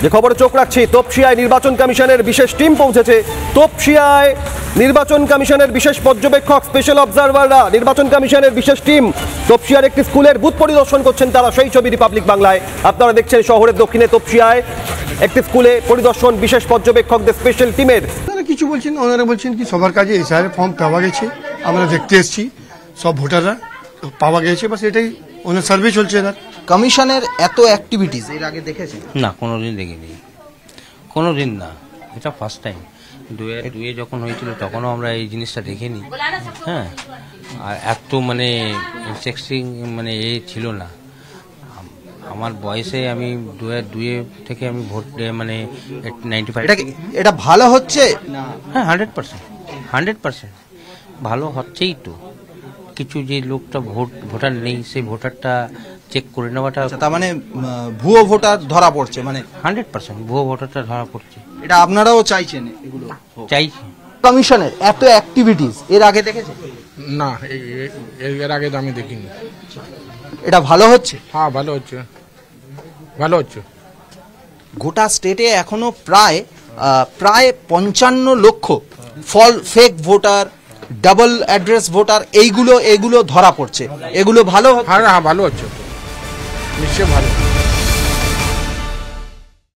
যে খবরে চোখ রাখছি, তপসিয়ায় নির্বাচন কমিশনের বিশেষ টিম পৌঁছেছে। তপসিয়ায় নির্বাচন কমিশনের বিশেষ পর্যবেক্ষক, স্পেশাল অবজারভাররা, নির্বাচন কমিশনের বিশেষ টিম তপসিয়ার একটি স্কুলের বুথ পরিদর্শন করছেন তারা। সেই ছবি রিপাবলিক বাংলায় আপনারা দেখছেন। শহরের দক্ষিণে তপসিয়ায় একটি স্কুলে পরিদর্শন বিশেষ পর্যবেক্ষকদের স্পেশাল টিমের। কিছু বলছেন, ওনারা বলছেন কি সবার কাজে এসআর ফর্ম পাওয়া গেছে, আমরা দেখতে এসেছি সব ভোটাররা পাওয়া গেছে, বাস এটাই ওনার সার্ভে চলছে। এনার কমিশনের এত অ্যাক্টিভিটিস এর আগে দেখেছেন? না, কোনোদিন দেখিনি, কোনোদিন না, এটা ফার্স্ট টাইম। দুয়ে যখন হয়েছিল তখনও আমরা এই জিনিসটা দেখিনি। হ্যাঁ, আর এত মানে ইন্টারেস্টিং মানে ছিল না। আমার বয়সে আমি দুয়ে থেকে আমি ভোট মানে 95। এটা ভালো হচ্ছে? হ্যাঁ, 100% ভালো হচ্ছেই তো। কিছু যে লোকটা ভোটার নেই, সেই ভোটারটা চেক করে নেওয়াটা। তার মানে ভুয়ো ভোটার ধরা পড়ছে, মানে 100% ভুয়ো ভোটারটা ধরা পড়ছে। এটা আপনারাও চাইছেন? এগুলো চাইছি। কমিশনের এত অ্যাক্টিভিটিস এর আগে দেখেছেন? না, এর আগে তো আমি দেখিনি। এটা ভালো হচ্ছে? হ্যাঁ, ভালো হচ্ছে, ভালো হচ্ছে। গোটা স্টেটে এখনো প্রায় 55 লক্ষ fake voter, double address voter, এইগুলো ধরা পড়ছে। এগুলো ভালো? হ্যাঁ, ভালো হচ্ছে, নিশ্চয়ই ভালো।